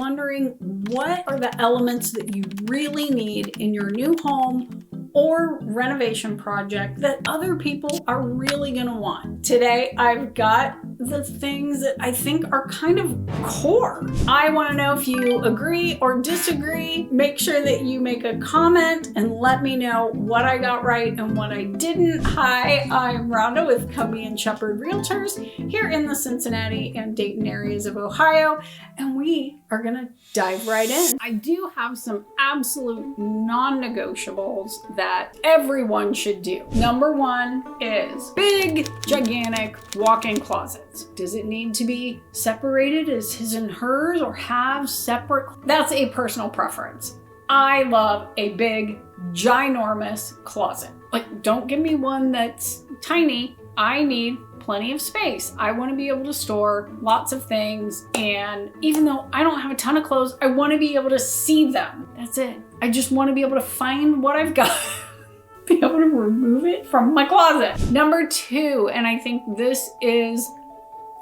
wondering what are the elements that you really need in your new home or renovation project that other people are really going to want. Today, I've got the things that I think are kind of core. I want to know if you agree or disagree. Make sure that you make a comment and let me know what I got right and what I didn't. Hi, I'm Rhonda with Comey and Shepherd Realtors here in the Cincinnati and Dayton areas of Ohio, and we are going to dive right in. I do have some absolute non-negotiables that everyone should do. Number one is big, gigantic walk-in closets. Does it need to be separated as his and hers or have separate? That's a personal preference. I love a big, ginormous closet. Like, don't give me one that's tiny. I need plenty of space. I want to be able to store lots of things, and even though I don't have a ton of clothes, I want to be able to see them. That's it. I just want to be able to find what I've got. Be able to remove it from my closet. Number two, and I think this is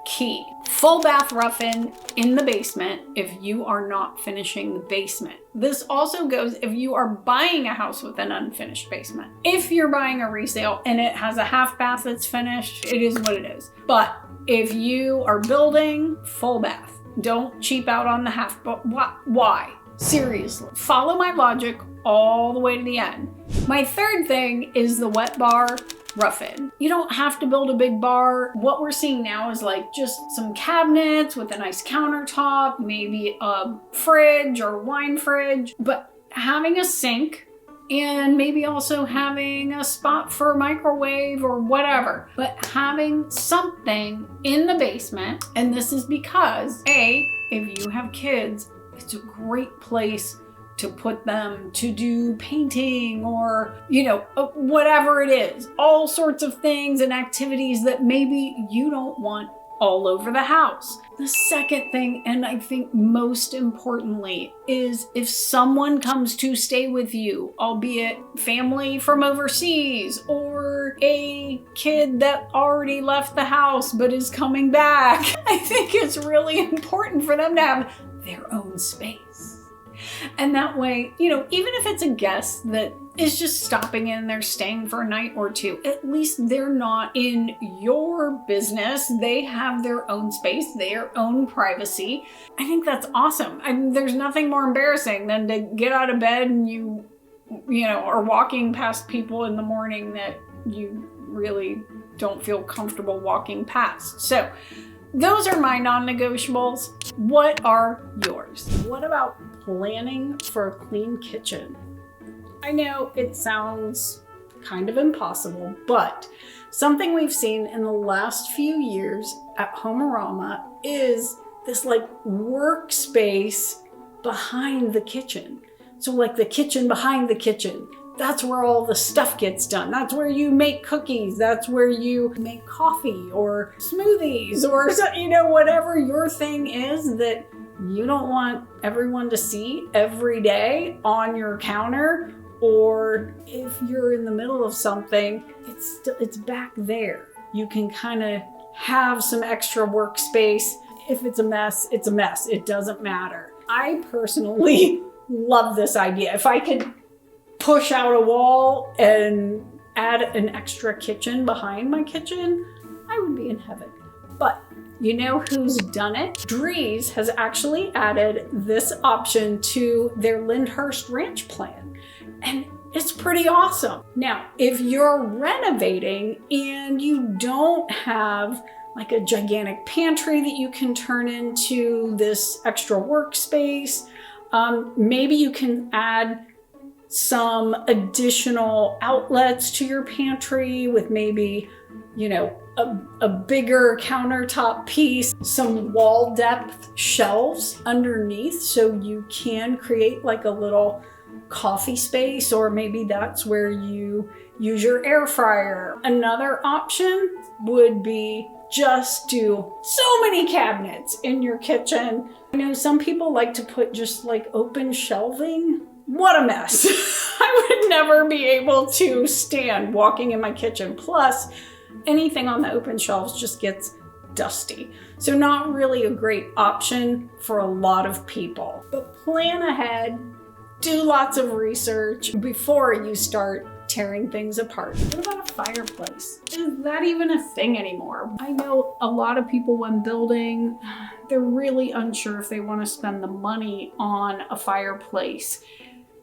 key, full bath rough-in in the basement if you are not finishing the basement. This also goes if you are buying a house with an unfinished basement. If you're buying a resale and it has a half bath that's finished, it is what it is. But if you are building, full bath. Don't cheap out on the half, but why? Seriously, follow my logic all the way to the end. My third thing is the wet bar rough-in. You don't have to build a big bar. What we're seeing now is like just some cabinets with a nice countertop, maybe a fridge or wine fridge, but having a sink and maybe also having a spot for a microwave or whatever, but having something in the basement. And this is because if you have kids, it's a great place to put them to do painting or, whatever it is, all sorts of things and activities that maybe you don't want all over the house. The second thing, and I think most importantly, is if someone comes to stay with you, albeit family from overseas or a kid that already left the house but is coming back, I think it's really important for them to have their own space. And that way, even if it's a guest that is just stopping in, they're staying for a night or two, at least they're not in your business. They have their own space, their own privacy. I think that's awesome. There's nothing more embarrassing than to get out of bed and you are walking past people in the morning that you really don't feel comfortable walking past. So those are my non-negotiables. What are yours? What about planning for a clean kitchen? I know it sounds kind of impossible, but something we've seen in the last few years at Homearama is this workspace behind the kitchen. So like the kitchen behind the kitchen. That's where all the stuff gets done. That's where you make cookies. That's where you make coffee or smoothies or whatever your thing is that you don't want everyone to see every day on your counter. Or if you're in the middle of something, it's back there. You can kind of have some extra workspace. If it's a mess, it's a mess. It doesn't matter. I personally love this idea. If I could push out a wall and add an extra kitchen behind my kitchen, I would be in heaven. But you know who's done it? Drees has actually added this option to their Lyndhurst Ranch plan, and it's pretty awesome. Now, if you're renovating and you don't have like a gigantic pantry that you can turn into this extra workspace, maybe you can add some additional outlets to your pantry with maybe, a bigger countertop piece, some wall depth shelves underneath so you can create like a little coffee space, or maybe that's where you use your air fryer. Another option would be just do so many cabinets in your kitchen. I know some people like to put just like open shelving. What a mess. I would never be able to stand walking in my kitchen. Plus, anything on the open shelves just gets dusty. So not really a great option for a lot of people. But plan ahead, do lots of research before you start tearing things apart. What about a fireplace? Is that even a thing anymore? I know a lot of people when building, they're really unsure if they want to spend the money on a fireplace.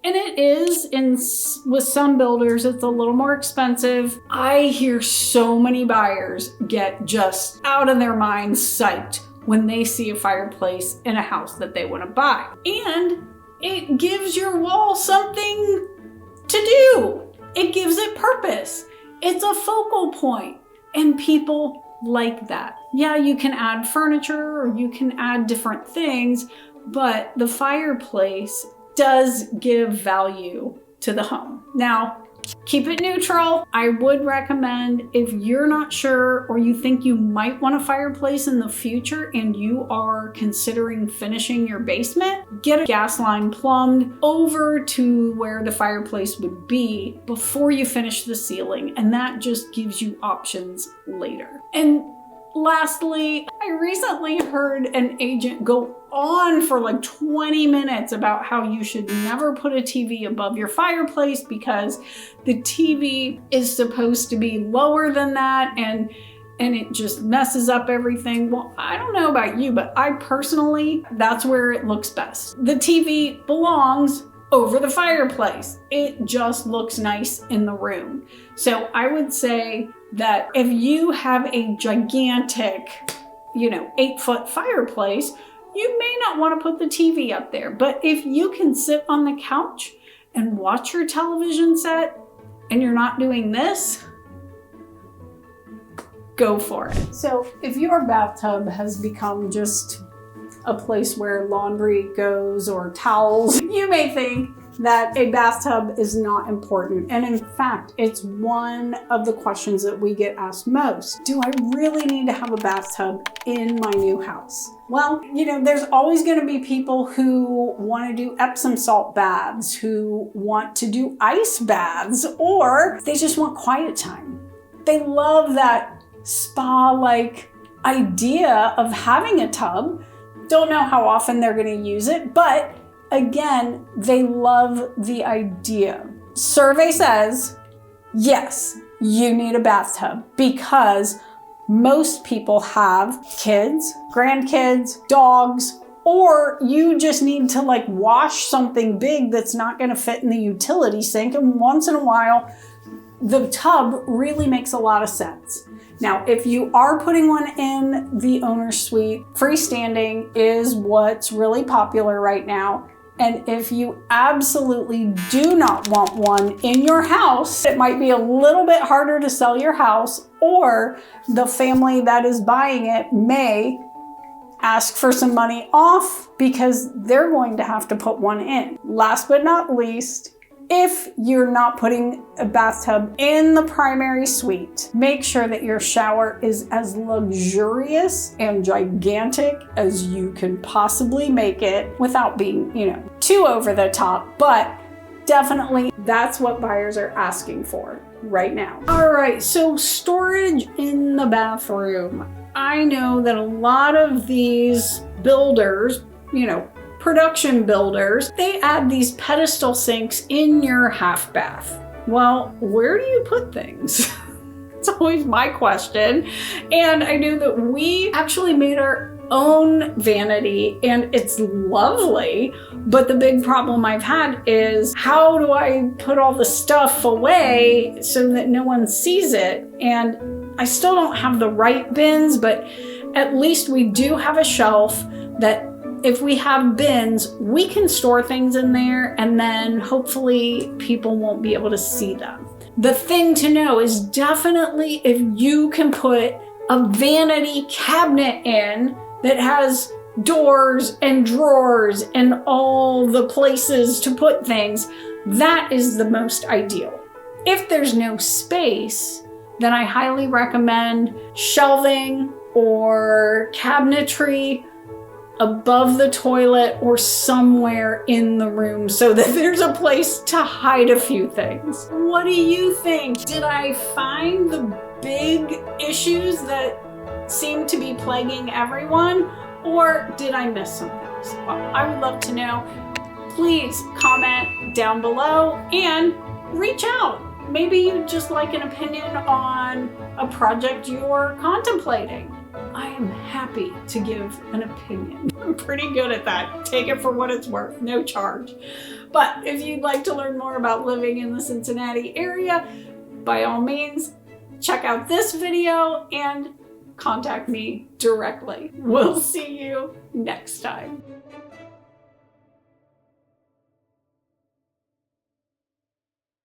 And it is, with some builders, it's a little more expensive. I hear so many buyers get just out of their minds psyched when they see a fireplace in a house that they want to buy. And it gives your wall something to do. It gives it purpose. It's a focal point, and people like that. Yeah, you can add furniture or you can add different things, but the fireplace does give value to the home. Now, keep it neutral. I would recommend, if you're not sure or you think you might want a fireplace in the future and you are considering finishing your basement, get a gas line plumbed over to where the fireplace would be before you finish the ceiling, and that just gives you options later. And lastly, I recently heard an agent go on for like 20 minutes about how you should never put a TV above your fireplace because the TV is supposed to be lower than that and it just messes up everything. Well, I don't know about you, but I personally, that's where it looks best. The TV belongs over the fireplace. It just looks nice in the room. So I would say that if you have a gigantic, 8-foot fireplace, you may not want to put the TV up there. But if you can sit on the couch and watch your television set and you're not doing this, go for it. So if your bathtub has become just a place where laundry goes or towels, you may think that a bathtub is not important. And in fact, it's one of the questions that we get asked most. Do I really need to have a bathtub in my new house? Well, there's always going to be people who want to do Epsom salt baths, who want to do ice baths, or they just want quiet time. They love that spa-like idea of having a tub. Don't know how often they're going to use it, but again, they love the idea. Survey says, yes, you need a bathtub because most people have kids, grandkids, dogs, or you just need to wash something big that's not going to fit in the utility sink. And once in a while, the tub really makes a lot of sense. Now, if you are putting one in the owner's suite, freestanding is what's really popular right now. And if you absolutely do not want one in your house, it might be a little bit harder to sell your house, or the family that is buying it may ask for some money off because they're going to have to put one in. Last but not least, if you're not putting a bathtub in the primary suite, make sure that your shower is as luxurious and gigantic as you can possibly make it without being, too over the top. But definitely that's what buyers are asking for right now. All right, so storage in the bathroom. I know that a lot of these builders, production builders, they add these pedestal sinks in your half bath. Well, where do you put things? It's always my question. And I know that we actually made our own vanity and it's lovely, but the big problem I've had is how do I put all the stuff away so that no one sees it? And I still don't have the right bins, but at least we do have a shelf that if we have bins, we can store things in there and then hopefully people won't be able to see them. The thing to know is definitely if you can put a vanity cabinet in that has doors and drawers and all the places to put things, that is the most ideal. If there's no space, then I highly recommend shelving or cabinetry above the toilet or somewhere in the room so that there's a place to hide a few things. What do you think? Did I find the big issues that seem to be plaguing everyone, or did I miss some things? Well, I would love to know. Please comment down below and reach out. Maybe you'd just like an opinion on a project you're contemplating. I am happy to give an opinion. I'm pretty good at that. Take it for what it's worth, no charge. But if you'd like to learn more about living in the Cincinnati area, by all means, check out this video and contact me directly. We'll see you next time.